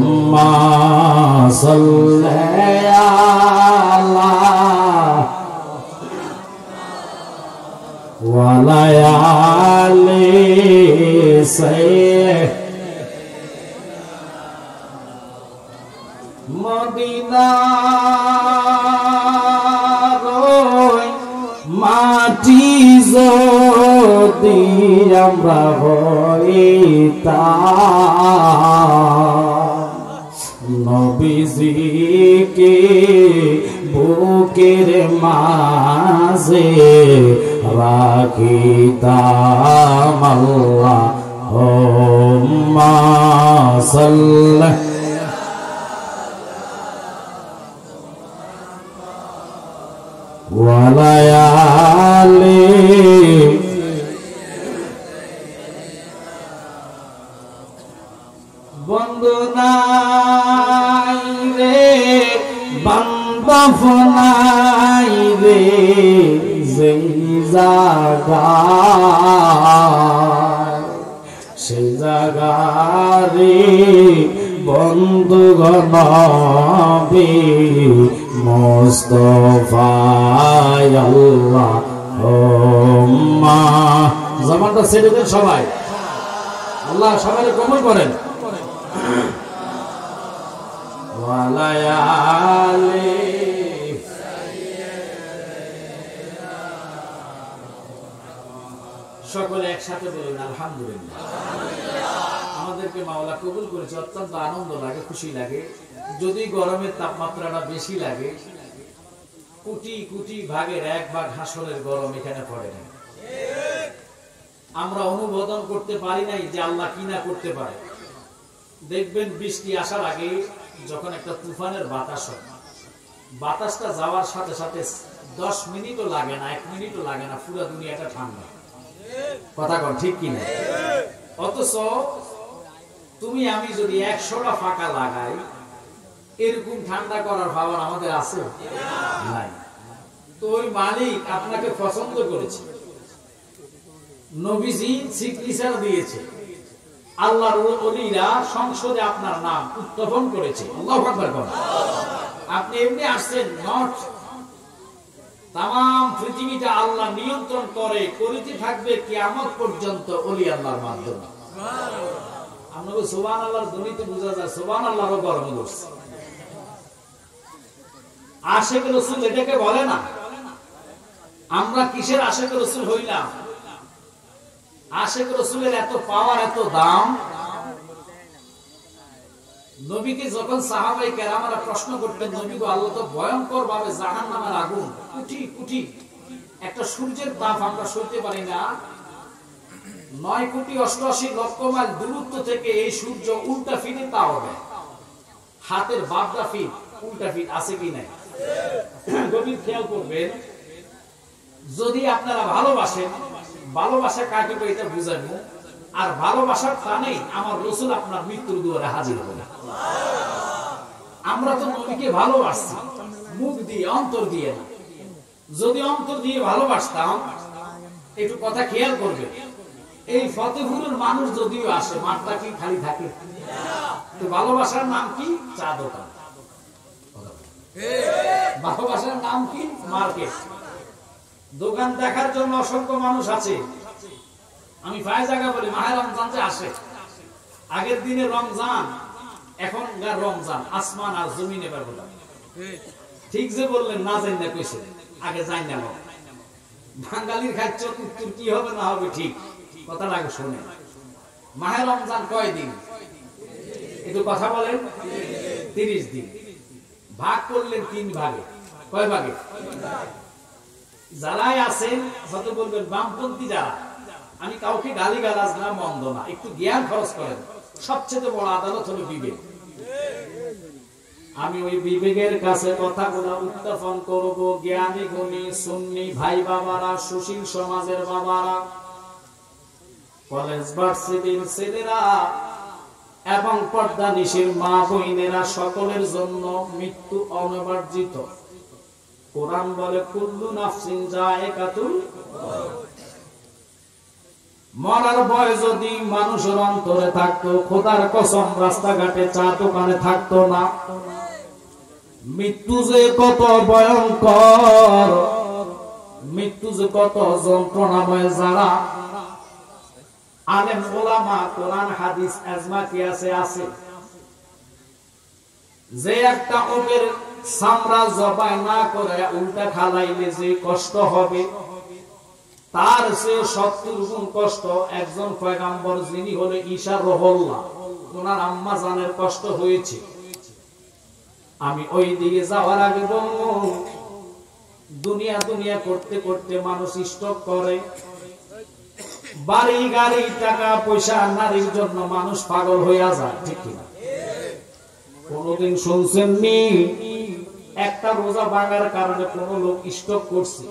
Allahumma salli ala wa layali sayyid মদিনার মাটি যদি আমরা হইতাম নবীজিকে বুকের মাঝে রাখিতাম আল্লাহুম্মা সাল্লি wa layali বন্ধু নাই রে বান্ধব নাই রে যেই জায়গায় সেই জায়গারে বন্ধুগণ নবী মুস্তাফা আল্লাহুম্মা জবানটা ছেড়ে দেন সবাই আল্লাহ সবাইকে কবুল করেন ওয়া লায়ালি সকলে একসাথে বলুন আলহামদুলিল্লাহ আমাদেরকে মাওলা কবুল করেছে অত্যন্ত আনন্দ লাগে খুশি লাগে যদি গরমের তাপমাত্রাটা বেশি লাগে কোটি কোটি ভাগের এক ভাগ হাসরের গরম এখানে পড়ে না আমরা অনুমোদন করতে পারি নাই যে আল্লাহ কি না করতে পারে দেখবেন বৃষ্টি আসার আগে যখন একটা তুফানের বাতাস হয় বাতাসটা যাওয়ার সাথে সাথে 10 মিনিটও লাগে না 1 মিনিটও লাগে না পুরো দুনিয়াটা ঠান্ডা কথা কন ঠিক কি না অথচ তুমি আমি যদি 100টা ফাঁকা লাগাই এরকম ঠান্ডা করার ভাবনা আমাদের আছে নাই তো ওই মালিক আপনাকে পছন্দ করেছে নবীজি সিগনেচার দিয়েছে আল্লাহর ওলিরা সংসদে আপনার নাম উত্থাপন করেছে আল্লাহু আকবার বলেন আপনি এমনি আসছেন নট তাম পৃথিবীটা আল্লাহ নিয়ন্ত্রণ করে করিতে থাকবে কিয়ামত পর্যন্ত ওলি আল্লাহর মাধ্যমে সুবহানাল্লাহ আমরা সুবহানাল্লাহর ধ্বনিতে বোঝা যায় সুবহানাল্লাহরও গরম করছে আশিক রাসূল এটাকে বলে না আমরা কিসের আশিক রাসূল হইলাম আশিক রাসূলের এত পাওয়ার এত দাম নবীকে যখন সাহাবায়ে কেরামরা প্রশ্ন করতেন নবী গো আল্লাহ তো ভয়ঙ্কর ভাবে জাহান্নামের আগুন কুটি কুটি একটা সূর্যের তাপ আমরা সইতে পারি না 9,88,00,000 মাইল দূরত্ব থেকে এই সূর্য উল্টা ফিরে তাও হবে হাতের বাগদা ফিট উল্টা ফিট আছে কি নাই গভীর খেয়াল করবেন যদি আপনারা ভালোবাসেন ভালোবাসা কাকে বলে এটা বুঝাবো আর ভালোবাসার টানেই আমার রাসূল আপনার মৃত্যুর দুয়ারে হাজির হবে আমরা তো নবীকে ভালোবাসছি মুখ দিয়ে অন্তর দিয়ে না যদি অন্তর দিয়ে ভালোবাসতাম একটু কথা খেয়াল করবে এই ফতেপুরের মানুষ যদিও আসে মাঠটা কি খালি থাকে তো ভালোবাসার নাম কি চা দোকান ভালোবাসার নাম কি মার্কেট দোকান দেখার জন্য অসংখ্য মানুষ আছে আমি প্রায় জায়গা বলি মাহে রমজান যে আসে আগের দিনে রমজান এখনকার রমজান আসমান আর জমিন এবার বলা ঠিক যে বললেন না জানি না কইছে আগে জানি না বাঙালির খাদ্য উত্তর কি হবে না হবে ঠিক কথা লাগে শুনে মাহে রমজান কয় দিন একটু কথা বলেন 30 দিন ভাগ করলেন 3 ভাগে কয় ভাগে যারাই আছেন যত বলবেন বামপন্থী যারা আমি কাউকে গালিগালাজ না মন্দ না একটু জ্ঞান খরচ করেন সবচেয়ে বড় আদালত হলো বিবেক আমি ওই বিবেকের কাছে কথাগুলো উত্থাপন করব জ্ঞানী গুণী সুন্নি ভাই বাবারা সুশীল সমাজের বাবারা কলেজ ভার্সিটির ছেলেরা এবং পর্দা নিশীর মা বোনেরা সকলের জন্য মৃত্যু অনিবার্জিত কোরআন বলে কুল্লু নাফসিন যায়কাতুল মরার ভয় যদি মানুষের অন্তরে থাকতো, খোদার কসম রাস্তাঘাটে চা দোকানে থাকতো না। মৃত্যু যে কত ভয়ঙ্কর, মৃত্যু যে কত যন্ত্রণাময়, যারা আলেম ওলামা কোরআন হাদিস আজমা কি আছে যে একটা ওপের চামড়া জবাই না করে উল্টা খালাইলে যে কষ্ট হবে, তার সে 70 গুণ কষ্ট একজন পয়গাম্বর যিনি হলে ঈসা রুহুল্লাহ, ওনার আম্মা জানের কষ্ট হয়েছে। আমি ওই দিকে যাওয়ার আগে বলবো, দুনিয়া দুনিয়া করতে করতে মানুষ স্টক করে, বাড়ি গাড়ি টাকা পয়সা নারীর জন্য মানুষ পাগল হইয়া যায়, ঠিক কিনা? কোনদিন শুনছেন নি একটা রোজা ভাঙার কারণে কোন লোক স্টক করছে?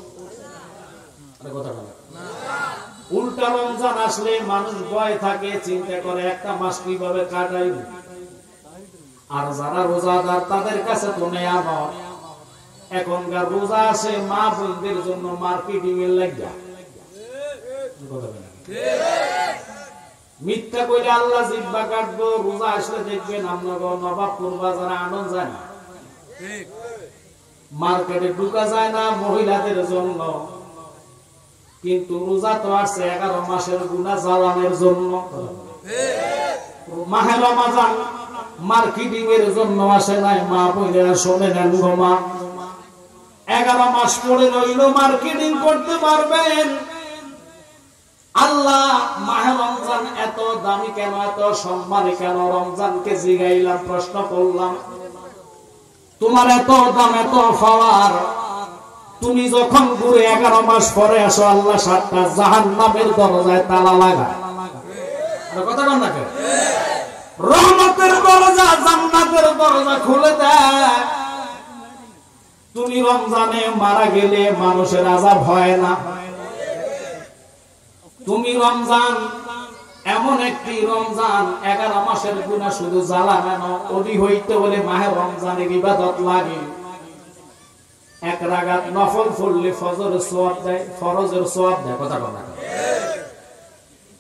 উল্টা রমজান আসলে মানুষ ভয় থাকে, চিন্তা করে একটা মাস কিভাবে কাটাইব। আর যারা রোজাদার তাদের কাছে তো নেয়ামত। এখনকার রোজা আসে মা বোনদের জন্য মার্কেটিং এর লাগিয়া, মিথ্যা কইলে আল্লাহ জিব্বা কাটবো। রোজা আসলে দেখবেন আপনার নবাবপুর বাজারে আনন্দ যায় না, মার্কেটে ঢুকা যায় না মহিলাদের জন্য, কিন্তু রোজা তো আসছে 11 মাসের গুনাহ জ্বালানোর জন্য। মাহে রমজান মার্কেটিং এর জন্য আসে নাই। মা বোনেরা শুনে নেন গো মা, 11 মাস পরে রইল মার্কেটিং করতে পারবেন। আল্লাহ মাহে রমজান এত দামি কেন, এত সম্মানী কেন? রমজানকে জিগাইলাম, প্রশ্ন করলাম, তোমার এত দাম, এত পাওয়ার, তুমি যখন ঘুরে 11 মাস পরে আসো, আল্লাহ 7টা জাহান্নামের দরজায় তালা লাগায়। কথা বল না, রহমতের দরজা, জান্নাতের দরজা খুলে দেয়। তুমি রমজানে মারা গেলে মানুষের আযাব হয় না। তুমি রমজান এমন একটি রমজান, 11 মাসের গুনাহ শুধু জ্বালানো, ওদি হইতে বলে মাহে রমজানের ইবাদত লাগে। 1 রাকাত নফল পড়লে ফজরের সওয়াব দেয়, ফরজের সওয়াব দেয়। কথা বল না,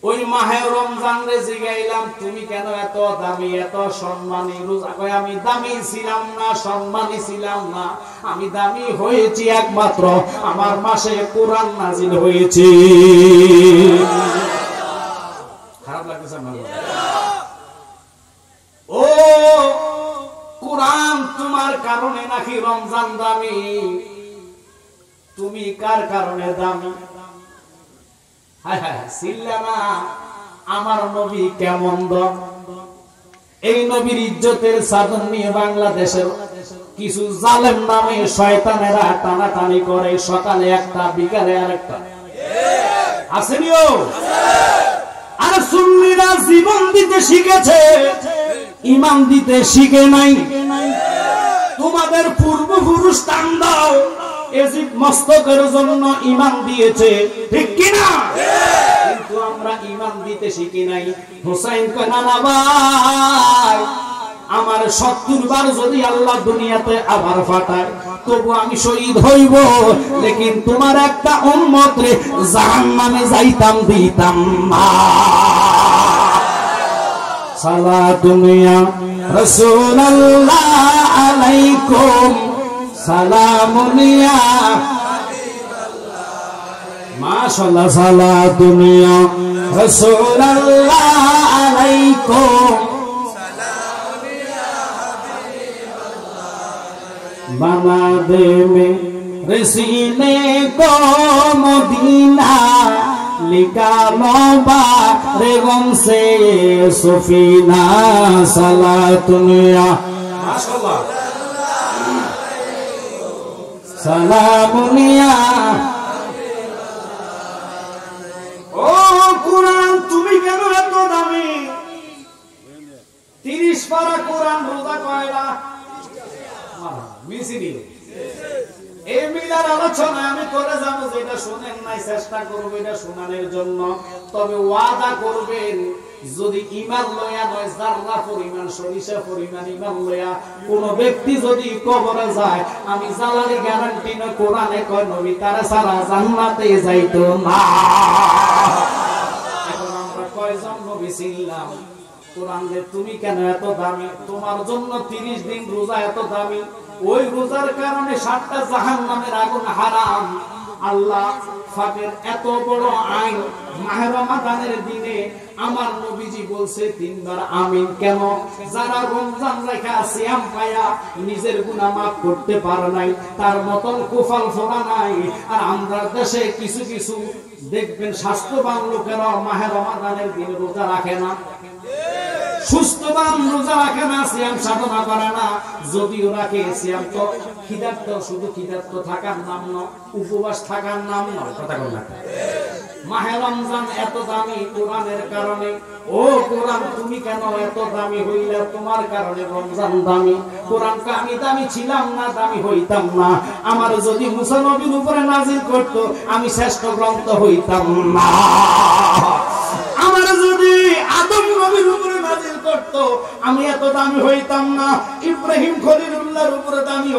ওই মাহে রমজান রে জিগাইলাম, তুমি কেন এত দামি, এত সম্মানী রোজা? কয় আমি দামি ছিলাম না, সম্মানী ছিলাম না, আমি দামি হয়েছি একমাত্র আমার মাসে কোরআন নাজিল হয়েছে। খারাপ লাগতেছে আমার? ও কোরআন তোমার কারণে নাকি রমজান দামি? তুমি কার কারণে দামি? আমার নবী কেমন দম? এই নবীর ইজ্জতের সাধন নিয়ে বাংলাদেশের কিছু জালেম নামে শয়তানেরা টানাটানি করে, সকালে একটা বিকালে আরেকটা। আসেনিও? আর সুন্নিরা জীবন দিতে শিখেছে, ইমান দিতে শিখে নাই। তোমাদের পূর্বপুরুষ টান দাও, ইজিপ্ট মস্তকের জন্য ঈমান দিয়েছে, ঠিক কি না? কিন্তু আমরা ঈমান দিতে শিখি নাই। হুসাইন কয় না ভাই, আমার 70 বার যদি আল্লাহ দুনিয়াতে আবার পাঠায় তবু আমি শহীদ হইব, লেকিন তোমার একটা উম্মত রে জাহান্নামে যাইতাম দিতাম না। সালাতুন ইয়া রাসূলুল্লাহ আলাইকুম, সালামুন ইয়া হাবিবাল্লাহ, মাশাআল্লাহ। সালাতুন ইয়া রাসূলুল্লাহ আলাইকুম, সালামুন ইয়া হাবিবাল্লাহ, বানা দে মে রসিনে কো মদিনা, লিকালো বারে গম সে সুফিনা। সালাতুন ইয়া মাশাআল্লাহ, সালামুন ইয়া। ও কুরআন তুমি কেন এত দামি? 30 পারা কুরআন রোজা কয়লা মিছিলি। এই মিলার আলোচনা আমি করে যাবো, যেটা শুনেন নাই চেষ্টা করবো এটা শোনানোর জন্য। তবে ওয়াদা করবেন, যদি ঈমান লয়া নয়, যারা পরিমাণ সরিষা পরিমাণ ঈমান লয়া কোন ব্যক্তি যদি কবরে যায়, আমি জালালি গ্যারান্টি না, কোরআনে কয় নবী তারা সারা জান্নাতে যাইতো না। নবীকে চিনলাম, কোরআন রে তুমি কেন এত দামি, তোমার জন্য 30 দিন রোজা এত দামি, ওই রোজার কারণে 7টা জাহান্নামের আগুন হারাম। আল্লাহ পাকের এত বড় আইন, মাহে রমাদানের দিনে আমার নবীজি বলছে 3 বার আমিন। কেন? যারা রমজান রেখা সিয়াম পায়া নিজের গুনাহ মাফ করতে পারে নাই, তার মতন কুফল ফোড়া নাই। আর আমরা দেশে কিছু কিছু দেখবেন স্বাস্থ্যবান লোকেরা মাহে রমাদানের দিনে রোজা রাখে না, সুস্থবান রোজা রাখে না, সিয়াম সাধনা করে না। যদিও রাখে, সিয়াম তো খিদার্ত, শুধু খিদার্ত থাকার নাম নয়, উপবাস থাকার নাম নয়। কথা বল না। মাহে রমজান এত দামি কোরআনের কারণে। ও কোরআন, তুমি কেন এত দামি হইলা? তোমার কারণে রমজান দামি। কোরআনকে আমি দামি ছিলাম না, দামি হইতাম না। আমার যদি মুসা নবীর উপরে নাজিল করতো, আমি শ্রেষ্ঠ গ্রন্থ হইতাম না। আমার যদি আদম নবীর উপরে নাজিল করতো, আমি এত দামি হইতাম না। ইব্রাহিম খলিলুল্লাহর উপরে দামি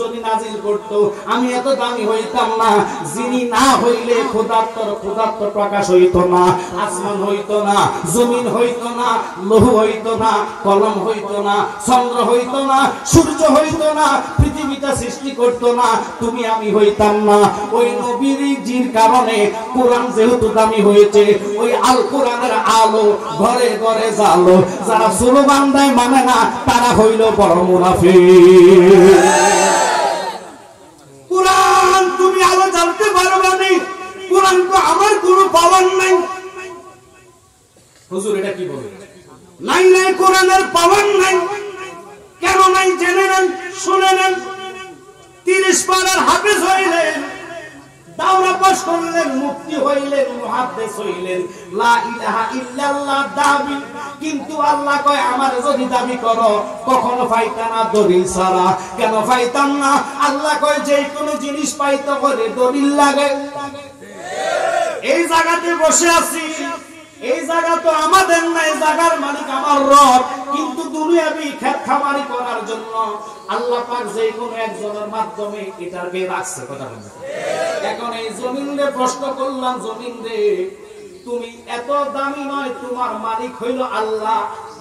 যদি নাজিল করতো, আমি এত দামি হইতাম না। যিনি না হইলে ক্ষুধার্ত প্রকাশ হইতো না, আসমান হইতো না, জমিন হইতো না, লৌহ হইতো না, কলম হইতো না, চন্দ্র হইতো না, সূর্য হইতো না, পৃথিবীটা সৃষ্টি করতো না, তুমি আমি হইতাম না। ওই নবীর জির কারণে কোরআন যেহেতু দামি হয়েছে, ওই আল কোরআনের আলো ঘরে ঘরে জালো। যারা স্লোগান দেয় মানে না, তারা হইল বড় মুনাফিক। কোরআন তুমি আলো জ্বালতে পারবা না, কোরআন তো আমার কোনো পাওয়ার নাই। হুজুর এটা কি বলে? নাই নাই, কোরআনের পাওয়ার নাই। কেন নাই জেনে নেন, শুনে নেন। 30 পারার হাফেজ হইলেন, দাওরা পাস করলেন, মুফতি হইলেন, মুহাদ্দিস হইলেন, লা ইলাহা ইল্লাল্লাহ দাবি। কিন্তু আল্লাহ কয় আমার যদি দাবি করো কখনো পাইতা না দলিল ছাড়া। কেন পাইতাম না? আল্লাহ কয় যে কোনো জিনিস পাইতে হলে দলিল লাগে। এই জায়গাতে বসে আছি, এই জায়গা তো আমাদের নাই, জায়গার মালিক আমার রব। কিন্তু দুনিয়াবি খেত খামারি করার জন্য আল্লাহ পাক যে কোনো একজনের মাধ্যমে এটাকে রাখছে। কথা বলতে এখন এই জমিন রে প্রশ্ন করলাম, জমিন রে তুমি এত দামি নয়, তোমার মালিক হইল আল্লাহ।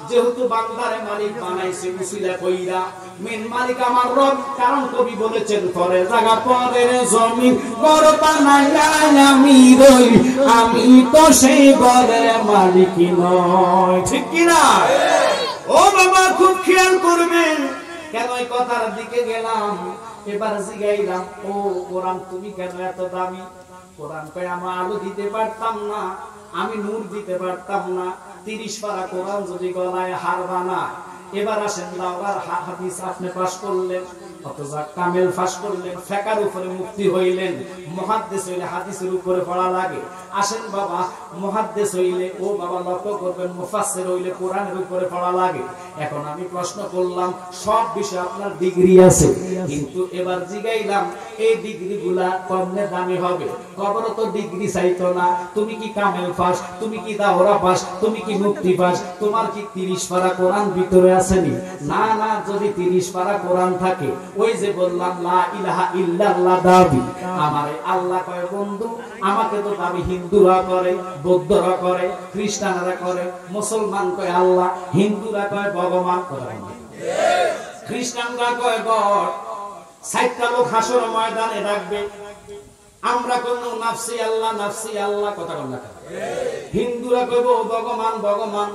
যেহেতু বান্দারে মালিক বানাইছে উসিলা কইরা, মেন মালিক আমার রব। কারণ কবি বলেছেন, পরে জায়গা পরের জমিন ঘর বানাইয়া আমি রই, আমি তো সেই ঘরের মালিক নয়। ঠিক কি না? ও বাবা, খুব খেয়াল করবেন। কেন এই কথার দিকে গেলাম? এবার জিগাইলাম, ও কোরআন তুমি কেন এত দামি? কোরআন কয় আমি আলো দিতে পারতাম না, আমি নূর দিতে পারতাম না। 30 পারা কোরআন যদি গলায় হার বানায়। এবার আসেন, দাওরার হাদিস আপনি পাস করলেন, অথবা কামেল পাস করলেন, ফিকহের উপরে মুফতি হইলেন, মুহাদ্দিস হইলে হাদিসের উপরে পড়া লাগে। আসেন বাবা, মুহাদ্দিস হইলে ও বাবা লক্ষ্য করবেন, মুফাসসির হইলে কোরআনের উপরে পড়া লাগে। এখন আমি প্রশ্ন করলাম, সব বিষয়ে আপনার ডিগ্রি আছে, কিন্তু এবার জিগাইলাম এই ডিগ্রিগুলা কমনে দামি হবে। কবর তো ডিগ্রি চাইতো না। তুমি কি কামেল পাস, তুমি কি দাওরা পাস, তুমি কি মুফতি পাস, তোমার কি 30 পারা কোরআন ভিতরে আসেনি? না না, যদি 30 পারা কোরআন থাকে, ওই যে বললাম লা ইলাহা ইল্লাল্লাহ দাবি, আমারে আল্লাহ কয় বন্ধু, আমাকে তো দাবি হিন্দুরা করে, বৌদ্ধরা করে, খ্রিস্টানরা করে, মুসলমান কয় আল্লাহ, হিন্দুরা কয় ভগবান, খ্রিস্টানরা কয় গড। 60টা লোক হাসর ময়দানে রাখবে, আমরা কোন নাফসি আল্লাহ, নাফসি আল্লাহ। কথা বল না। হিন্দুরা কইব ভগবান ভগবান,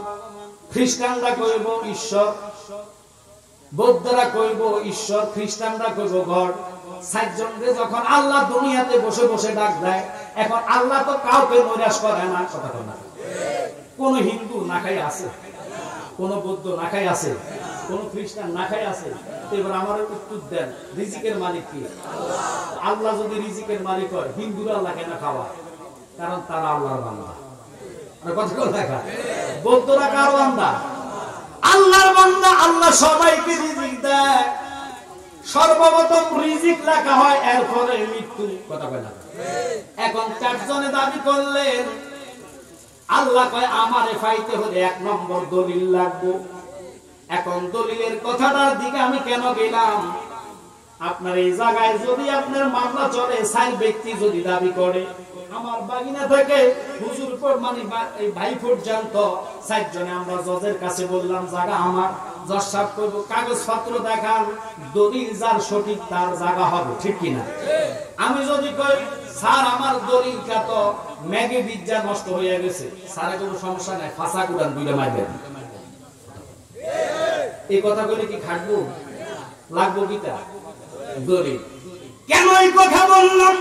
খ্রিস্টানরা কইব ঈশ্বর, বৌদ্ধরা কইব ঈশ্বর, খ্রিস্টানরা কইব গড। 60 জনকে যখন আল্লাহ দুনিয়াতে বসে বসে ডাক দেয়, এখন আল্লাহ তো কাউকে নৈরাশ করে না। কথা বল না। কোন হিন্দু না খাই আছে, কোন বৌদ্ধ না খাই আছে, কোন খ্রিস্টান না খাই আছে। এবার আমার উত্তর দেন, রিজিকের মালিক কি? আল্লাহ যদি রিজিকের মালিক হয়, হিন্দুরা আল্লাহ কেন খাওয়া? কারণ তারা আল্লাহর বান্দা। কথা বল দেখা, বৌদ্ধরা কার বান্দা? আল্লাহর বান্দা। আল্লাহ সবাইকে রিজিক দেয়। সর্বপ্রথম রিজিক লেখা হয়, এরপরে মৃত্যু। কথা বল না। এখন 4 জনে দাবি করলেন, আল্লাহ কয় আমারে পাইতে হলে 1 নম্বর দলিল লাগবে। এখন দলিলের কথাটার দিকে আমি কেন গেলাম? আপনার এই জায়গায় যদি আপনার মামলা চলে, 4 ব্যক্তি যদি দাবি করে, আমার বাগিনা থেকে হুজুর মানে এই ভাই পর্যন্ত 4 জনে আমরা জজের কাছে বললাম জায়গা আমার, জজ সাহেব করব কাগজপত্র দেখান, দলিল যার সঠিক তার জায়গা হবে, ঠিক কিনা? আমি যদি কই স্যার আমার দলিলটা তো মেঘে বিদ্যা নষ্ট হয়ে গেছে, স্যারের কোনো সমস্যা নাই, ফাঁসা কুরান দুইটা মারবেন, এই কথা বলে কি খাটবো? লাগবো কিটা দলিল? কেন এই কথা বললাম?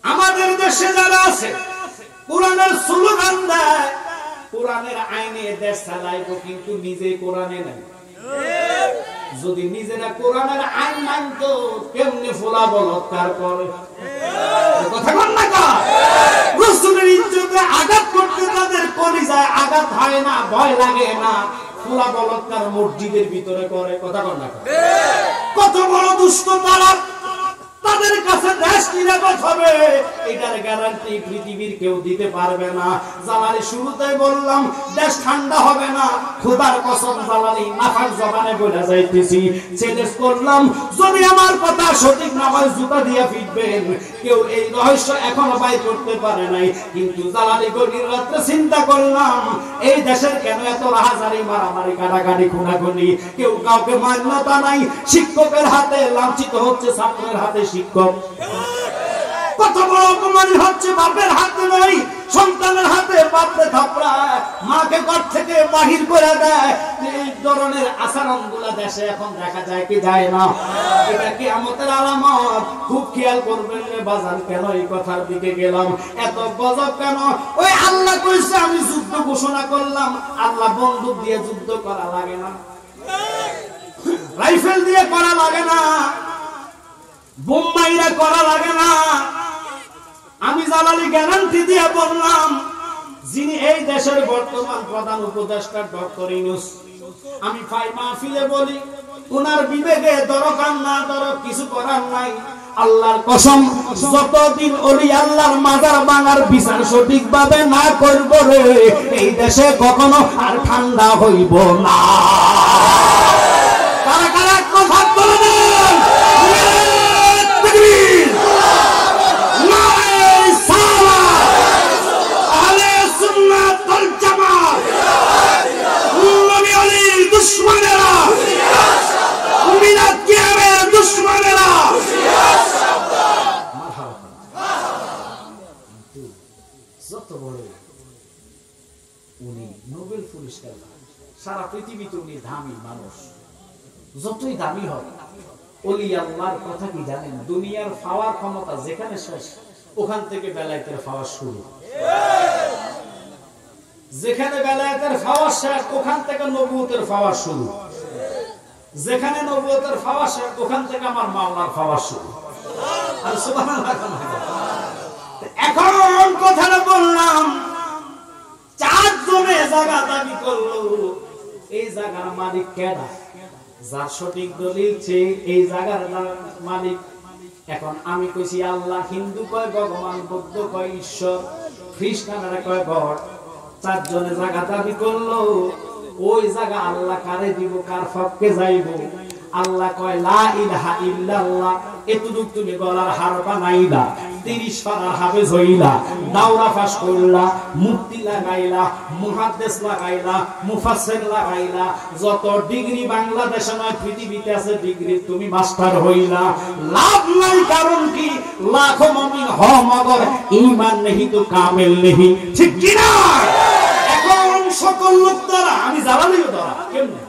আমাদের দেশে যারা আছে কোরআনের স্লোগান দেয়, কোরআনের আইনে দেশ চালাইবো, কিন্তু নিজে কোরআনে নাই। যদি নিজেরা কোরআনের আইন মানতো, কেমনে ফোলা বলৎকার করে? কথা বল না কা? রাসূলের ইজ্জতে আঘাত করতে তাদের কলিজায় আঘাত হয় না, ভয় লাগে না, ফোলা বলৎকার মসজিদের ভিতরে করে। কথা বল না কা? কত বড় দুষ্ট তারা, তাদের কাছে দেশ নিরাপদ হবে এটার গ্যারান্টি পৃথিবীর কেউ দিতে পারবে না। জালালি শুরুতেই বললাম দেশ ঠান্ডা হবে না, খোদার কসম জালালি নাফাক জবানে বলে যাইতেছি, চ্যালেঞ্জ করলাম যদি আমার কথা সঠিক না হয় জুতা দিয়ে পিটবেন। কেউ এই রহস্য এখনো বাইর করতে পারে নাই, কিন্তু জালালি গভীর রাতে চিন্তা করলাম এই দেশের কেন এত রাহাজারি, মারামারি, কাটাকাটি, খুনাখুনি, কেউ কাউকে মান্যতা নাই, শিক্ষকের হাতে লাঞ্ছিত হচ্ছে ছাত্রের হাতে শিক্ষক, কত বড় অপমানি হচ্ছে বাপের হাতে নাই, সন্তানের হাতে বাপরে থাপড়ায়, মাকে ঘর থেকে বাহির করে দেয়। এই ধরনের আচরণগুলো দেশে এখন দেখা যায় কি যায় না? এটা কিয়ামতের আলামত। খুব খেয়াল করবেন রে বাজান। কেন এই কথার দিকে গেলাম? এত গজব কেন? ওই আল্লাহ কইছে আমি যুদ্ধ ঘোষণা করলাম, আল্লাহ বন্দুক দিয়ে যুদ্ধ করা লাগে না, রাইফেল দিয়ে করা লাগে না, বোম্বাইরা করা লাগে না। আমি জালালি গ্যারান্টি দিয়ে বললাম, যিনি এই দেশের বর্তমান প্রধান উপদেষ্টা ডক্টর ইউনূস, আমি ফাই মাহফিলে বলি উনার বিবেকে দরকার না দরক কিছু করার নাই। আল্লাহর কসম, যতদিন ওলি আল্লাহর মাজার ভাঙার বিচার সঠিকভাবে না করব রে, এই দেশে কখনো আর ঠান্ডা হইব না। কারা কারা কথা বলবেন? উনি নোবেল পুরস্কার, সারা পৃথিবীতে উনি দামি মানুষ, যতই দামি হয়। ওলি আল্লাহর কথা কি জানেন? দুনিয়ার পাওয়ার ক্ষমতা যেখানে শেষ, ওখান থেকে বেলায়েতের পাওয়া শুরু। যেখানে বেলায়েতের পাওয়া শেষ, ওখান থেকে নবুয়তের পাওয়া শুরু। যেখানে নবুয়তের পাওয়া শেষ, ওখান থেকে আমার মাওলার পাওয়া শুরু। আর সুবহানাল্লাহ। এখন কথাটা বললাম, 4 জনে জায়গা দাবি করলো, এই জায়গার মালিক কেডা? যার সঠিক দলিল এই জায়গার মালিক। এখন আমি কইছি আল্লাহ, হিন্দু কয় ভগবান, বৌদ্ধ কয় ঈশ্বর, খ্রিস্টানরা কয় গড। 4 জনে জায়গা দাবি করলো, ওই জায়গা আল্লাহ কারে দিব, কার পক্ষে যাইব? আল্লাহ কয় লা ইলাহা ইল্লাল্লাহ। এতটুক তুমি গলার হার বানাইলা, 30 পারা হাফেজ হইলা, দাওরা পাস করলা, মুফতি লাগাইলা, মুহাদ্দিস লাগাইলা, মুফাসসির লাগাইলা, যত ডিগ্রি বাংলাদেশে নয় পৃথিবীতে আছে ডিগ্রি, তুমি মাস্টার হইলা, লাভ নাই। কারণ কি? লাখো মুমিন হ মগর ঈমান নেহি তো কামেল নেহি, ঠিক কি না? এখন সকল লোক দ্বারা আমি জালালিও দ্বারা কেমনে?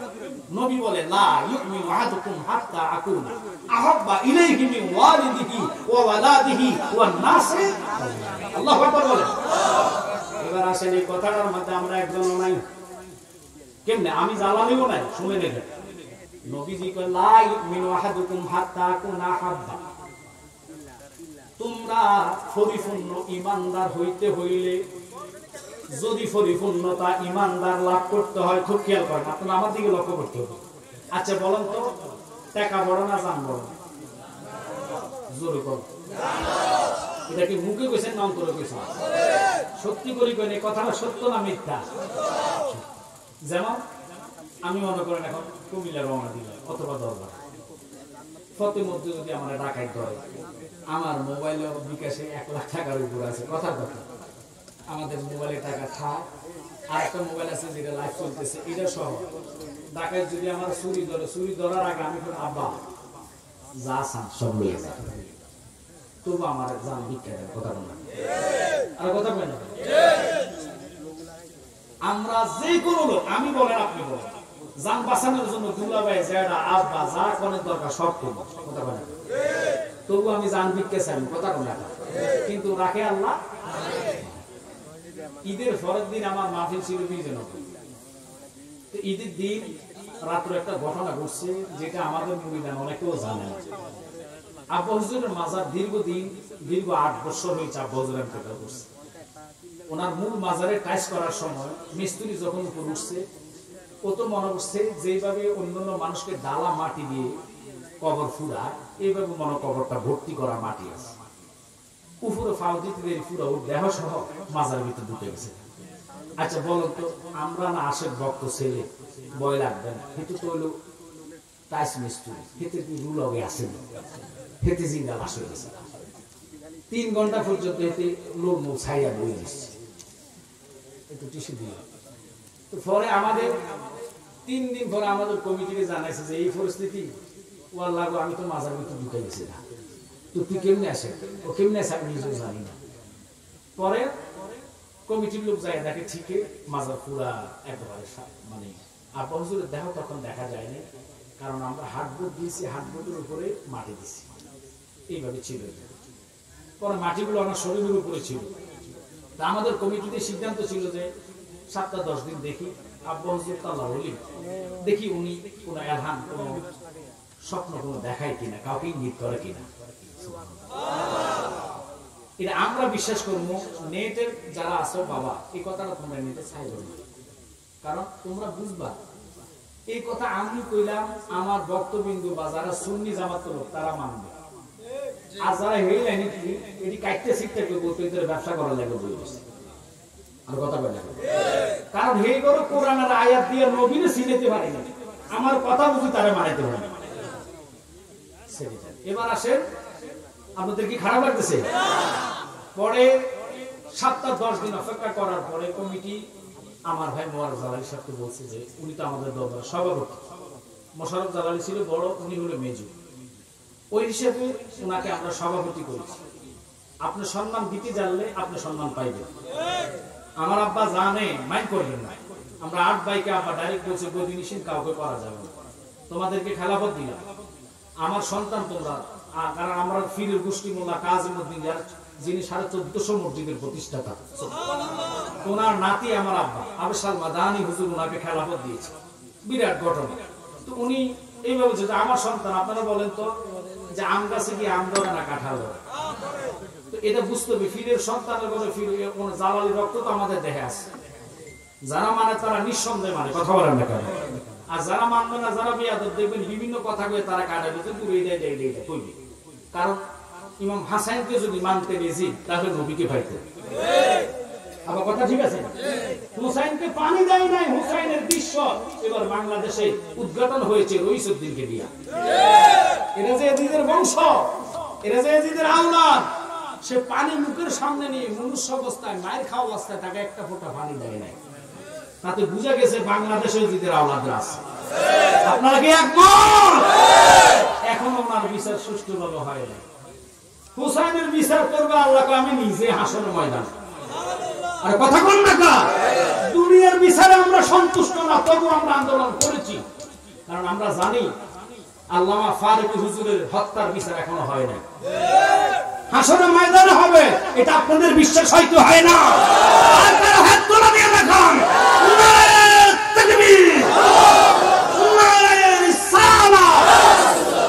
নবী বলে লা ইউমিনু আহাদুকুম হাত্তা আকুনা আহাব্বা ইলাইহি মিন ওয়ালিদিহি ওয়া ওয়ালাদিহি ওয়ান নাসি। আল্লাহু আকবার বলে। এবার আসেন এই কথাটার মধ্যে আমরা একজনও নাই। কেমনে? আমি জালালিও নাই, শুনে নেবেন। নবীজি কয় লা ইউমিনু আহাদুকুম হাত্তা আকুনা আহাব্বা। তোমরা পরিপূর্ণ ঈমানদার হইতে হইলে, যদি পরিপূর্ণতা ঈমানদার লাভ করতে হয়, খুব খেয়াল করেন, আপনারা আমার দিকে লক্ষ্য করতে হবে। আচ্ছা বলেন তো, টাকা বড় না জান বড়? জোরে বল। এটা কি মুখে কইছেন না অন্তরে কইছেন? সত্যি করে কইন, এই কথাটা সত্য না মিথ্যা? যেমন আমি মনে করেন এখন কুমিল্লা রওনা দিলাম অথবা দরবার, ফতে মধ্যে যদি আমার ডাকাত ধরে, আমার মোবাইলে বিকাশে 1 লাখ টাকার উপর আছে, কথা আমাদের মোবাইলে টাকা থাক, আর একটা মোবাইল আছে যেটা লাইভ চলতেছে, এটা সহ ডাকাত যদি আমার চুরি ধরে, চুরি ধরার আগে আমি কোনো আব্বা যা চান সব লইয়া যায়, তবু আমার জান ভিক্ষা দেয়, কথা বল না আর কথা বল না। আমরা যে কোনো লোক, আমি বলেন আপনি বলেন, জান বাঁচানোর জন্য দুলাভাই জেঠা আব্বা যা কোনের দরকার সব করবো, কথা বলেন, তবু আমি জান ভিক্ষা চাই, কথা বল না, কিন্তু রাখে আল্লাহ। ঈদের পরের দিন আমার মাহফিল ছিল বিজয়নগর। ঈদের দিন রাত্রে একটা ঘটনা ঘটছে যেটা আমাদের মুরিদান অনেকেও জানে না। আব্বা হুজুরের মাজার দীর্ঘ 8 বছর হয়েছে আব্বা হুজুরের কথা করছে। ওনার মূল মাজারে টাইস করার সময় মিস্ত্রি যখন উপর উঠছে, ও তো মনে করছে যেভাবে অন্যান্য মানুষকে ডালা মাটি দিয়ে কবর ফুরা, এইভাবে মনে কবরটা ভর্তি করা মাটি আছে, উপরে ফাউ দিতে দেরি পুরো দেহ সহ মাজার ভিতরে ঢুকে গেছে। আচ্ছা বলুন তো, আমরা না আশেক ভক্ত ছেলে, ভয় লাগবে না? হেতু তো হইল টাইস মিস্ত্রি, হেতে কি রুল হবে আসে না, হেতে জিঙ্গাল আসে গেছে। 3 ঘন্টা পর্যন্ত হেতে লোর মুখ ছাইয়া বই দিচ্ছে, একটু টিসি দিয়ে। তো পরে আমাদের 3 দিন পরে আমাদের কমিটিকে জানাইছে যে এই পরিস্থিতি, ওয়ার লাগো আমি তো মাজার ভিতরে ঢুকে গেছি না, তো তুই কেমনে আসে, ও কেমনে আসে আমি নিজেও জানি না। পরে কমিটির লোক যায় দেখে, ঠিকই মাজার পুরা একেবারে মানে আব্বা হুজুরের দেহ তখন দেখা যায়নি, কারণ আমরা হাটবোর্ড দিয়েছি, হাটবোর্ডের উপরে মাটি দিছি, এইভাবে ছিল। পরে মাটিগুলো আমার শরীরের উপরে ছিল। তা আমাদের কমিটিতে সিদ্ধান্ত ছিল যে 7-10 দিন দেখি আব্বা হুজুর তাআলা বলি, দেখি উনি কোন এলহাম, কোন স্বপ্ন কোন দেখায় কিনা, কাউকে ইঙ্গিত করে কিনা। এটা আমরা বিশ্বাস করবো। নেটের যারা আছো বাবা, এই কথাটা তোমরা নেটে ছাইবে না, কারণ তোমরা বুঝবা এই কথা আমি কইলাম, আমার বক্তবিন্দু বা যারা সুন্নি জামাত লোক তারা মানবে, আর যারা হেই লাইনে কি এটি কাটতে শিখতে কেউ বলতে ব্যবসা করা লাগে বলছে, আর কথা বলে, কারণ হেই করো কোরআনের আয়াত দিয়ে নবীরে চিনতে পারে না, আমার কথা বুঝি তারা মানাইতে পারে না। এবার আসেন, আপনাদের কি খারাপ লাগতেছে? পরে 7-10 দিন অপেক্ষা করার পরে কমিটি আমার ভাই মোয়াররফ জালালী সাহেবকে বলছে যে উনি তো আমাদের দরবারের সভাপতি, মোশাররফ জালালী ছিল বড়, উনি হলো মেজু, ওই হিসেবে ওনাকে আমরা সভাপতি করেছি। আপনি সম্মান দিতে জানলে আপনি সম্মান পাইবেন। আমার আব্বা জানে, মাইন্ড করবেন না, আমরা 8 ভাইকে আব্বা ডাইরেক্ট বলছে বদিনিসীন কাউকে করা যাবে না, তোমাদেরকে খেলাফত দিলাম, আমার সন্তান তোমরা। কারণ আমরা ফিরের গোষ্ঠী মোল্লা কাজীমুদ্দিন, যিনি 1450 মসজিদের প্রতিষ্ঠাতা, ওনার নাতি আমার আব্বা আবেশাল মাদানী হুজুর ওনাকে খেলাফত দিয়েছে, বিরাট ঘটনা। তো উনি এইভাবে বলছে যে আমার সন্তান, আপনারা বলেন তো যে আম গাছে কি আম ধরে না কাঁঠাল ধরে? তো এটা বুঝতে হবে, ফিরের সন্তানের কথা, ফিরে জালালি রক্ত তো আমাদের দেহে আছে। যারা মানে তারা নিঃসন্দেহে মানে, কথা বলেন না কেন? আর যারা মানবে না, যারা বেয়াদব, দেখবেন বিভিন্ন কথা কয়ে তারা কাটাবে, কিন্তু এইটা কইবে। কারণ ইমাম হাসানকে যদি মানতে রেজি, তাহলে নবীকে পাইতে। আবার কথা ঠিক আছে? হুসাইনকে পানি দেয় নাই, হুসাইনের দৃশ্য এবার বাংলাদেশে উদ্ঘাটন হয়েছে রইসুদ্দিনকে দিয়া। এরা যে এজিদের বংশ, এরা যে এজিদের আওলাদ, সে পানি মুখের সামনে নিয়ে মনুষ্য অবস্থায়, মায়ের খাওয়া অবস্থায় তাকে একটা ফোঁটা পানি দেয় নাই। তাতে বুঝা গেছে বাংলাদেশে এজিদের আওলাদরা আছে। আপনারা কি একমত? এখন ওনার বিচার সুষ্ঠুভাবে হয় না। হুসাইনের বিচার করবে আল্লাহকে আমি নিজে হাসরের ময়দান। আর কথা কোন না, দুনিয়ার বিচারে আমরা সন্তুষ্ট না, তবু আমরা আন্দোলন করেছি, কারণ আমরা জানি আল্লামা ফারুকী হুজুরের হত্যার বিচার এখনো হয় না, হাসরের ময়দানে হবে। এটা আপনাদের বিশ্বাস হয়তো হয় না। আর তারা হাত তোলা দিয়ে দেখান, নারায়ে তাকবীর, নারায়ে রিসালাত,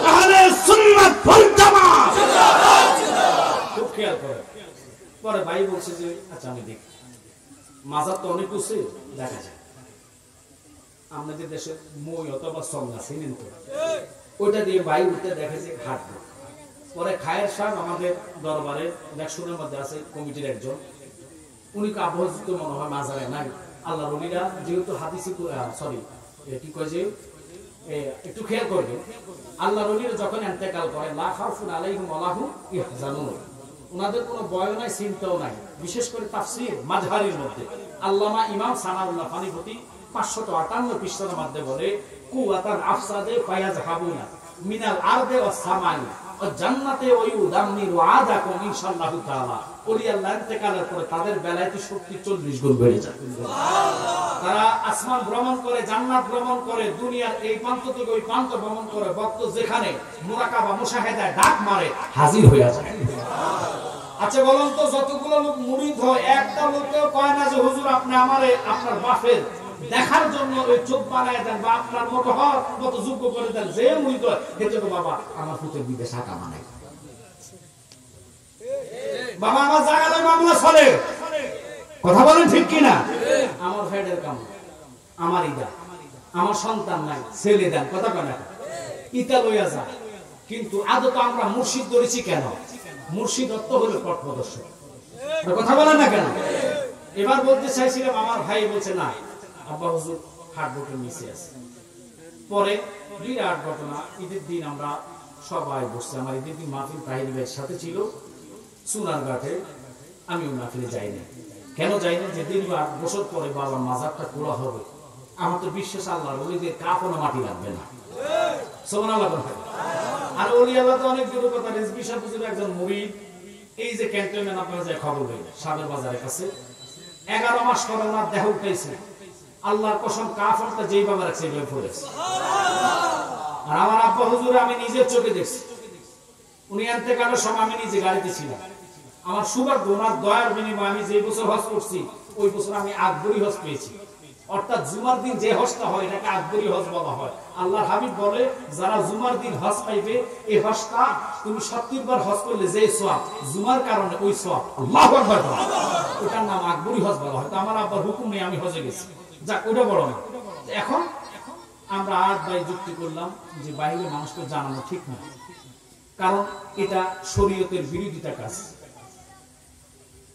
আহলে সুন্নাত ওয়াল জামাত। খুব খেয়াল করে। পরে ভাই বলছে যে আচ্ছা আমি দেখি, মাজার তো অনেক উঠছে, দেখা যায় আমাদের দেশে মই অথবা সঙ্গা ছিলেন তো, ওইটা দিয়ে ভাই উঠতে দেখা যায় হাঁটবে। পরে খায়ের সাহেব আমাদের দরবারে দেখশনের মধ্যে আছে, কমিটির একজন, উনি আবহাওয়া মনে হয় মাজারে নাই। আল্লাহর ওলিরা যেহেতু হাদিসে, সরি কি কয় যে একটু খেয়াল করবেন, আল্লাহর ওলিরা যখন ইন্তেকাল করে লা খাউফুন আলাইহিম ওয়া লা হুম ইয়াহজানুন, ওনাদের কোনো ভয় নাই, চিন্তাও নাই। বিশেষ করে তাফসীর মাযহারির মধ্যে আল্লামা ইমাম সানাউল্লাহ ফানিপতি 558 পৃষ্ঠার মধ্যে বলে কুওয়াতান আফসাদে ফায়াযহাবুনা মিনাল আরদি ওয়াস সামাই ওয়া জান্নাতে ওয়া ইউদাম্মিরু আদাকুম ইনশাআল্লাহু তাআলা। ওলি আল্লাহ ইন্তেকালের পরে তাদের বেলায়েতি শক্তি 40 গুণ বেড়ে যায়। সুবহানাল্লাহ। তারা আসমান ভ্রমণ করে, জান্নাত ভ্রমণ করে, দুনিয়ার এই প্রান্ত থেকে ওই প্রান্ত ভ্রমণ করে, ভক্ত যেখানে মুরাকাবা মুশাহেদায় ডাক মারে হাজির হয়ে যায়। সুবহানাল্লাহ। আচ্ছা বলুন তো, যতগুলো লোক মুরিদ হয় একটা লোকও কয় না যে হুজুর আপনি আমারে আপনার বাপের দেখার জন্য ওই চোখ বানায় দেন বা আপনার মতো হওয়ার মতো যোগ্য করে দেন। যে মুরিদ হয় হেতে তো বাবা আমার পুতের বিদেশ টাকা বানায়, বাবা আমার জায়গাতে মামলা চলে, কথা বলেন ঠিক কিনা? আমার ফেডের কাম, আমার ইদা, আমার সন্তান নাই, ছেলে দেন, কথা বলেন ইতা লইয়া যা। কিন্তু আদত আমরা মুর্শিদ ধরেছি কেন? মুর্শিদ অর্থ হলো পথ প্রদর্শক, কথা বলেন না কেন? এবার বলতে চাইছিলাম, আমার ভাই বলছে না আব্বা হুজুর হার্টবোর্ডের নিচে আছে। পরে বিরাট ঘটনা, ঈদের দিন আমরা সবাই বসছি, আমার ঈদের দিন মাহফিল তাহিরি ভাইয়ের সাথে ছিল চুনার ঘাটে, আমিও মাহফিলে যাইনি। কেন যাইনি? যে দীর্ঘ 8 বছর পরে বাবার মাজারটা খোলা হবে, আমার তো বিশ্বাস আল্লাহর ওলিদের কাপড় মাটি লাগবে না। সুবহানাল্লাহ। আর ওলি আল্লাহ তো অনেক দূর কথা, রিজভী সাহেব হুজুর একজন মুরিদ, এই যে ক্যান্টনমেন্ট আপনারা যে খবর পেলেন সাবের বাজারের কাছে 11 মাস পরে ওনার দেহ উঠাইছে, আল্লাহর কসম কাফনটা যেই বাবা রাখছে এইভাবে পড়েছে। আর আমার আব্বা হুজুর আমি নিজের চোখে দেখছি, উনি ইন্তেকালের সময় আমি নিজে গাড়িতে ছিলাম। আমার সৌভাগ্য, ওনার দয়ার বিনিময়ে আমি যে বছর হজ করছি ওই বছর আমি আকবরী হজ পেয়েছি। অর্থাৎ জুমার দিন যে হজটা হয় এটাকে আকবরী হজ বলা হয়। আল্লাহর হাবিব বলে যারা জুমার দিন হজ পাইবে এই হজটা তুমি 70 বার হজ করলে যে সওয়াব, জুমার কারণে ওই সওয়াব, আল্লাহু আকবার, ওটার নাম আকবরী হজ বলা হয়। তো আমার আব্বার হুকুম নেই আমি হজে গেছি, যাক ওটা বড় না। এখন আমরা 8 ভাই যুক্তি করলাম যে বাইরে মানুষকে জানানো ঠিক না, কারণ এটা শরীয়তের বিরোধিতা কাজ।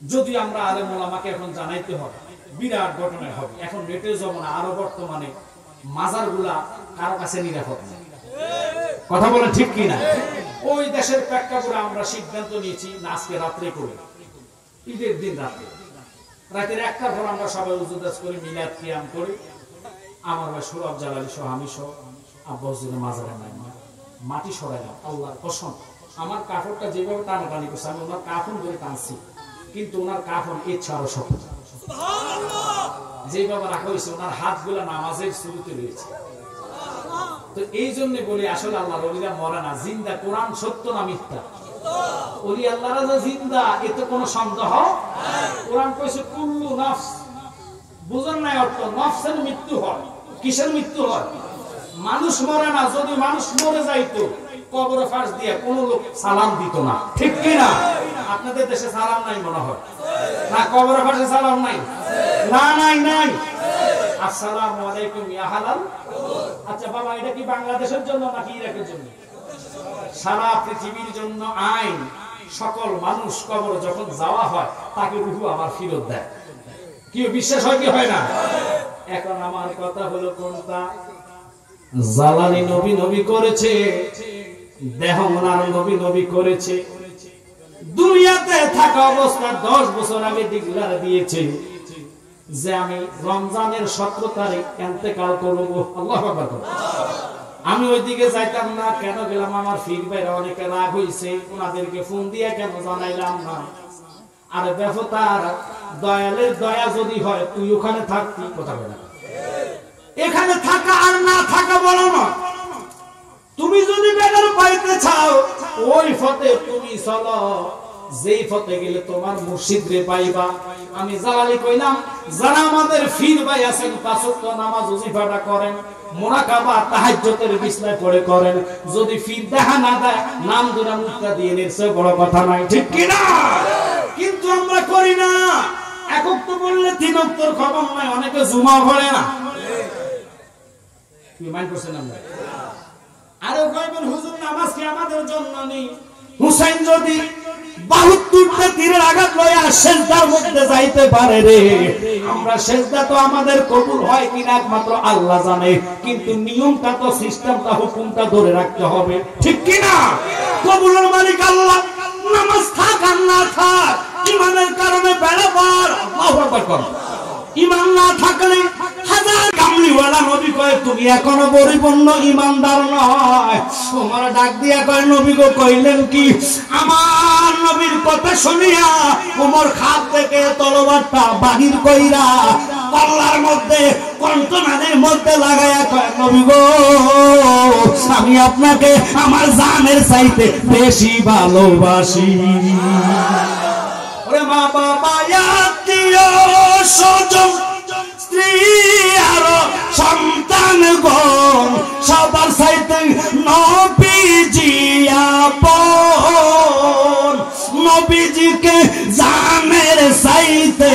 যদি আমরা আলেম ওলামাকে এখন জানাইতে হবে, বিরাট ঘটনা হবে। এখন নেটের জমানা, আরো বর্তমানে মাজারগুলা কারো কাছে নিরাপদ না, কথা বলেন ঠিক কিনা? ওই দেশের প্রেক্ষাপটে আমরা সিদ্ধান্ত নিয়েছি না আজকে রাত্রে করে, ঈদের দিন রাতের 1টার পর আমরা সবাই উজুদাস করি, মিলাদ কিয়াম করি। আমার ভাই সুরভ জালালি সহ আমি সহ আব্বা হুজুরের মাজারে মাটি সরাইলাম। আল্লাহর কসম আমার কাপড়টা যেভাবে টানাটানি করছে আমি ওনার কাফন ধরে টানছি, কিন্তু ওনার কাফন এর ছাড়া শক্ত। যেভাবে রাখা হয়েছে ওনার হাতগুলা নামাজের শুরুতে রয়েছে। তো এই জন্য বলি আসলে আল্লাহর ওলিরা মরে না, জিন্দা। কোরআন সত্য না মিথ্যা? ওলি আল্লাহরা যে জিন্দা এতে কোনো সন্দেহ নাই। কোরআন কইছে কুল্লু নাফস, বুঝেন নাই অর্থ? নফসের মৃত্যু হয়। কিসের মৃত্যু হয়? মানুষ মরে না। যদি মানুষ মরে যাইতো কবরে ফাঁস দিয়ে কোন লোক সালাম দিত না, ঠিক কিনা? আপনাদের দেশে সালাম নাই মনে হয় না? কবরে ফাঁসে সালাম নাই? না, নাই নাই। আসসালামু আলাইকুম ইয়া হালাল। আচ্ছা বাবা, এটা কি বাংলাদেশের জন্য নাকি ইরাকের জন্য? সারা পৃথিবীর জন্য আইন। সকল মানুষ কবর যখন যাওয়া হয় তাকে রূহ আবার ফেরত দেয়। কি বিশ্বাস হয় কি হয় না? এখন আমার কথা হলো কোনটা? জালালি নবী নবী করেছে, দেহ ওনার নবী নবী করেছে। দুনিয়াতে থাকা অবস্থা 10 বছর আগে ডিক্লার দিয়েছে যে আমি রমজানের 17 তারিখ ইন্তেকাল করব। আল্লাহু আকবার। আমি ওইদিকে যাইতাম না। কেন গেলাম? আমার ফির ভাইরা অনেকে রাগ হইছে, ওনাদেরকে ফোন দিয়ে কেন জানাইলাম না? আরে বেফতার, দয়ালের দয়া যদি হয় তুই ওখানে থাকতি, কথা বলে এখানে থাকা আর না থাকা বলো না। তুমি যদি বেগার পাইতে চাও ওই পথে তুমি চলো, যেই পথে গেলে তোমার মুর্শিদ রে পাইবা। আমি জালালি কইলাম, যারা আমাদের ফির ভাই আছেন 5 ওয়াক্ত নামাজ ওজিফাটা করেন, মুরাকাবা তাহাজ্জুদের বিছনায় পড়ে করেন, যদি ফির দেখা না দেয় নাম ধরে মুক্তা দিয়ে নিছে, বড় কথা নাই, ঠিক কি না? কিন্তু আমরা করি না। একক তো বললে 3 ওয়াক্তের খবর নাই, অনেকে জুমা পড়ে না। কি মাইন্ড করছেন আমরা? আরে কইবেন হুজুর নামাজ কি আমাদের জন্য নেই? হুসাইন যদি 72টা তীরের আঘাত লইয়া সেজদার মধ্যে যাইতে পারে রে। আমরা সেজদা তো আমাদের কবুল হয় কিনা একমাত্র আল্লাহ জানে, কিন্তু নিয়মটা তো সিস্টেমটা হুকুমটা ধরে রাখতে হবে, ঠিক কিনা? কবুলের মালিক আল্লাহ। নামাজ থাক আর না থাক, ইমানের কারণে বেড়া পার। আল্লাহু আকবার কর। ইমান না থাকলে হাজার কামলিওয়ালা নবী কয় তুমি এখনো পরিপূর্ণ ইমানদার নয়। তোমার ডাক দিয়া কয় নবী গো কইলেন কি? আমার নবীর কথা শুনিয়া ওমর খাত থেকে তলোয়ারটা বাহির কইরা কল্লার মধ্যে কণ্ঠনাদের মধ্যে লাগায়া কয় নবী গো আমি আপনাকে আমার জানের চাইতে বেশি ভালোবাসি। ওরে মা বাবা আত্মীয় স্বজন স্ত্রী আর সন্তানগণ সবার চাইতে নবীজি আপন। নবীজিকে জানের চাইতে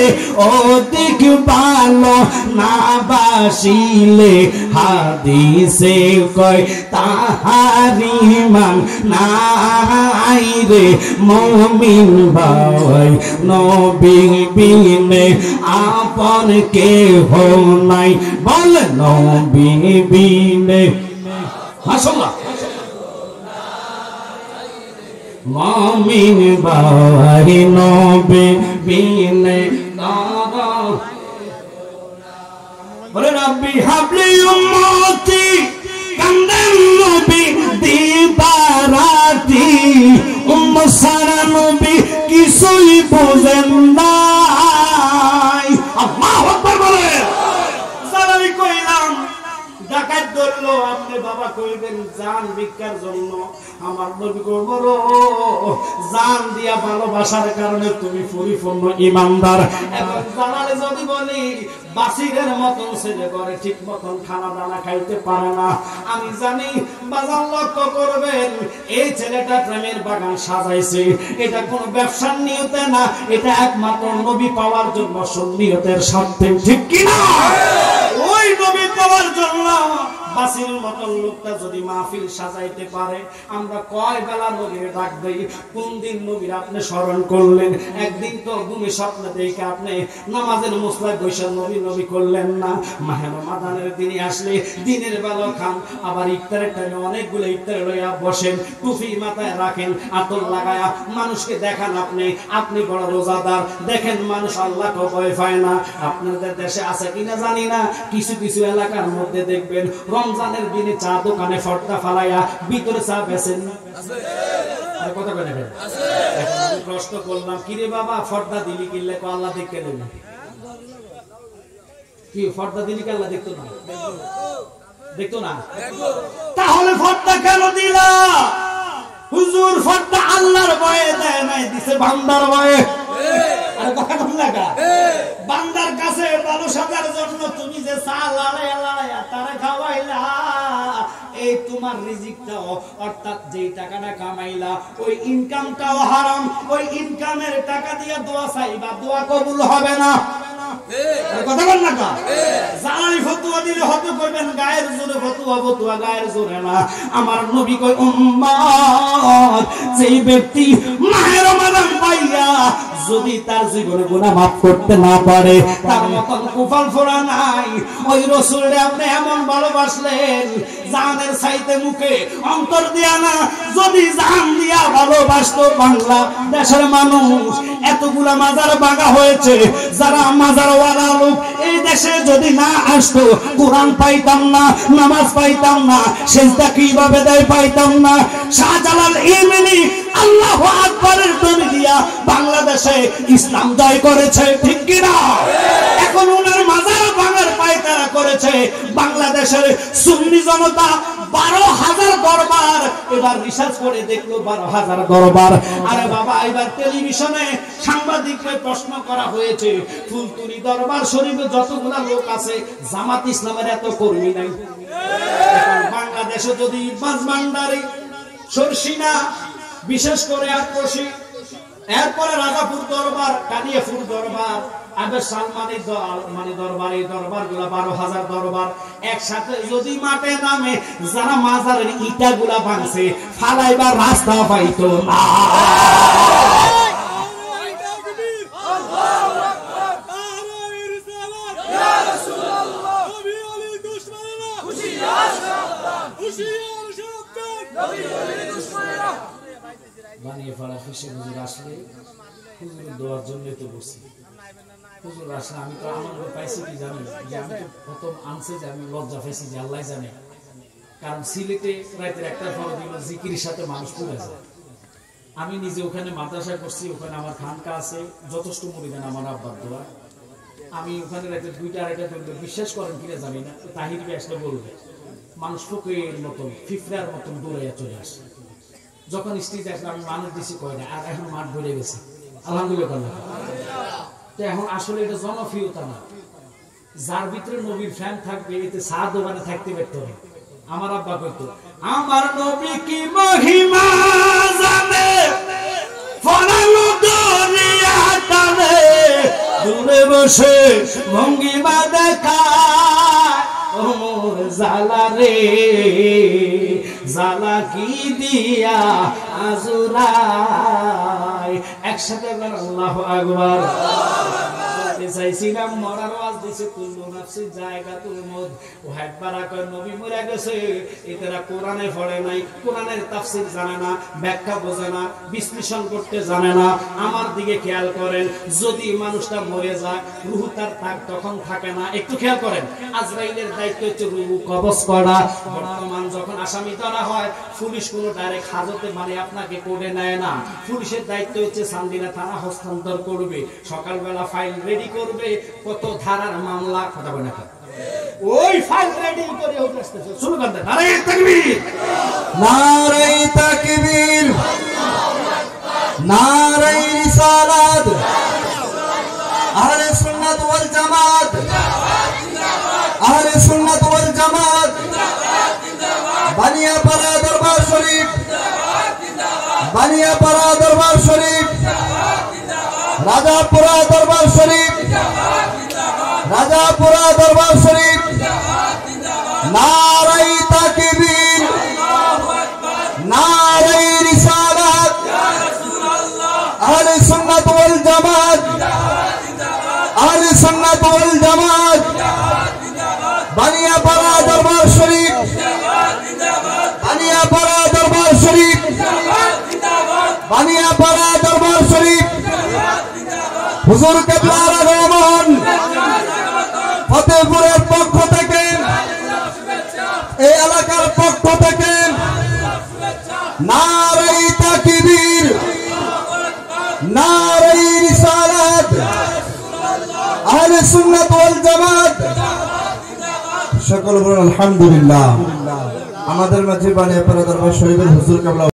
অধিক ভালো না বাসিলে হাদিসে কয় তাহারি মান নাই রে মুমিন ভাই। নবী বিনে আপন কেহ নাই, বল নবী বিনে মাশাআল্লাহ মুমিন ভাই। নবী বিনে বলে রব্বি হাবলি উম্মতি কান্দেন নবী দিবারাতি। উম্মত সারা নবী কিছুই বোঝেন নাই। আল্লাহু আকবার বলে। সালামি কইলাম ডাকাত ধরলো, আপনি বাবা কইবেন জান ভিক্ষার জন্য। আমার নবী গো বড় জান দিয়া ভালোবাসার কারণে তুমি পরিপূর্ণ ইমানদার। এবং জানালে যদি বলি বাসিরের মতন ছেলে করে ঠিক মতন খানা দানা খাইতে পারে না। আমি জানি বাজার লক্ষ্য করবেন এই ছেলেটা প্রেমের বাগান সাজাইছে, এটা কোন ব্যবসার নিয়তে না, এটা একমাত্র নবী পাওয়ার জন্য সুন্নিয়তের স্বার্থে, ঠিক কিনা? ওই নবী পাওয়ার জন্য বাসির মতন লোকটা যদি মাহফিল সাজাইতে পারে, আমরা কয় বেলা নবীর ডাক দেই। কোন দিন নবীর আপনি স্মরণ করলেন? একদিন তো ঘুমে স্বপ্ন দেখে আপনি নামাজের মুসলায় বসে নবী নবী করলেন না। মাহে রমাদানের দিনে আসলে দিনের বেলা খান, আবার ইফতারের টাইমে অনেকগুলো ইফতার লইয়া বসেন, টুপি মাথায় রাখেন, আতর লাগায়া মানুষকে দেখান আপনি বড় রোজাদার। দেখেন মানুষ আল্লাহকে ভয় পায় না। আপনাদের দেশে আছে কিনা জানি না, কিছু কিছু এলাকার মধ্যে দেখবেন রমজানের দিনে চা দোকানে ফর্দা ফালাইয়া ভিতরে চা বেচেন না। কথা বলে প্রশ্ন করলাম কিরে বাবা ফর্দা দিলি কিনলে আল্লাহ দেখতে দেবে কি? ফর্দা দিলি কি আল্লাহ দেখতো না? দেখতো না? তাহলে ফর্দা কেন দিলা? হুজুর ফর্দা আল্লাহর ভয়ে দেয় নাই, দিছে বান্দার ভয়ে। আরে কথা কোন লাগা? বান্দার কাছে ভালো সাজার জন্য তুমি যে চা লালায়া তারে খাওয়াইলা, এই তোমার রিজিকটাও অর্থাৎ যেই টাকাটা কামাইলা ওই ইনকামটাও হারাম। ওই ইনকামের টাকা দিয়ে দোয়া চাইবা, দোয়া কবুল হবে না। কথা বল না কা? জানাই ফতোয়া দিলে হতে কইবেন গায়ের জোরে ফতোয়া গায়ের জোরে না। আমার নবী কই উম্মত যেই ব্যক্তি মাহে রমাদান পাইয়া যদি তার জীবনে গুনাহ মাফ করতে না পারে, তার মতন কুফল ফোড়া নাই। ওই রাসূলকে আপনি এমন ভালোবাসলেন জানের চাইতে মুখে অন্তর দিয়া না। যদি জান দিয়া ভালোবাসতো বাংলাদেশের মানুষ, এতগুলা মাজার ভাঙা হয়েছে, যারা মাজারওয়ালা লোক এই দেশে যদি না আসতো কোরআন পাইতাম না, নামাজ পাইতাম না, সেজদা কিভাবে দেয় পাইতাম না। শাহজালাল ইমানি আল্লাহু আকবারের ধ্বনি দিয়া বাংলাদেশে ইসলাম জয় করেছে, ঠিক কিনা? এখন ওনার মাজার ভাঙার পায়তারা করেছে বাংলাদেশের সুন্নি জনতা। 12,000 দরবার, এবার রিসার্চ করে দেখলো 12,000 দরবার। আরে বাবা এবার টেলিভিশনে সাংবাদিকদের প্রশ্ন করা হয়েছে ফুলতুলি দরবার শরীফে যতগুলা লোক আছে জামাত ইসলামের এত কর্মী নাই। বাংলাদেশে যদি বাজমান্ডারি, সরসিনা, বিশেষ করে আটকশি, এরপরে রাজাপুর দরবার, কানিয়াপুর দরবার, আবার সালমানি দরবার, এই দরবার গুলা 12,000 দরবার একসাথে যদি মাঠে নামে, যারা মাজারের ইটা গুলা ভাঙছে ফালাইবার রাস্তা পাইতো না। বানিয়ে পাড়া ফিসে হুজুর আসলে হুজুরের দোয়ার জন্যই তো বসি। হুজুর আসলে আমি তো আনন্দ পাইছি কি জানি, যে আমি তো প্রথম আনছে যে আমি লজ্জা পাইছি যে আল্লাহ জানে, কারণ সিলেটে রাতের একটা ফরজ দিল জিকিরের সাথে মানুষ পড়ে যায়। আমি নিজে ওখানে মাদ্রাসা করছি, ওখানে আমার খানকা আছে, যথেষ্ট মুরিদান আমার আব্বার দোয়া। আমি ওখানে রাতে 2টা 2:30 পর্যন্ত, বিশ্বাস করেন কিনা জানি না, তাহির আসলে বলবে মানুষ ফকিরের মতন ফিফরার মতন দৌড়াইয়া চলে আসে। যখন স্টেজ আসলে আমি মানুষ দিছি কয় না, আর এখন মাঠ ভরে গেছে আলহামদুলিল্লাহ। তো এখন আসলে এটা জনপ্রিয়তা না, যার ভিতরে নবীর ফ্যান থাকবে এতে চা দোকানে থাকতে পারত না। আমার আব্বা কইতো আমার নবী কি মহিমা জানে, ফলানো দুনিয়া টানে, দূরে বসে ভঙ্গিমা দেখায়, ওমর জালা রে জালা কি দিয়া আজুরাই। একসাথে বলেন আল্লাহু আকবার। চাইছিলাম মরার ওয়াজ দিছে কুল্লু নাফসি জায়গাতুল মউত, ও একবার কয় নবী মরে গেছে, এরা কোরআনে পড়ে নাই, কোরআনের তাফসীর জানে না, ব্যাখ্যা বোঝে না, বিশ্লেষণ করতে জানে না। আমার দিকে খেয়াল করেন, যদি মানুষটা মরে যায় রূহ তার তখন থাকে না। একটু খেয়াল করেন, আজরাইলের দায়িত্ব হচ্ছে রূহ কবজ করা। বর্তমান যখন আসামি ধরা হয়, পুলিশ কোনো ডাইরেক্ট হাজতে মানে আপনাকে কোর্টে নেয় না, পুলিশের দায়িত্ব হচ্ছে সান্দিনা থানা হস্তান্তর করবে, সকালবেলা ফাইল রেডি করবে, কত ধারার মামলা, কথা বলে না ওই ফাইল রেডি করে আসতেছে। শুরু করতে নারে তাকবীর, নারে তাকবীর, নারে রিসালাত, আহলে সুন্নাত ওয়াল জামাত, আহলে সুন্নাত ওয়াল জামাত, বানিয়াপাড়া দরবার শরীফ, বানিয়াপাড়া দরবার শরীফ, রাজাপুরা দরবার শরীফ, রাজাপুরা দরবার শরীফ, নারে তাকবীর, নারে রিসালাত, আহলে সুন্নাত ওয়াল জামাত, আহলে সুন্নাত ওয়াল জামাত, বানিয়াপাড়া দরবার শরীফ, বানিয়াপাড়া দরবার শরীফ, বানিয়াপাড়া দরবার শরীফ, হুজুর কেবলার আগমন, ফতেপুরের পক্ষ থেকে, এই এলাকার পক্ষ থেকে নারে তাকবীর, নারে রিসালাত, আহলে সুন্নাত ওয়াল জামাত। সকল বলেন আলহামদুলিল্লাহ। আমাদের মাঝে বানিয়াপাড়া দরবার শরীফের হুজুর কেবলা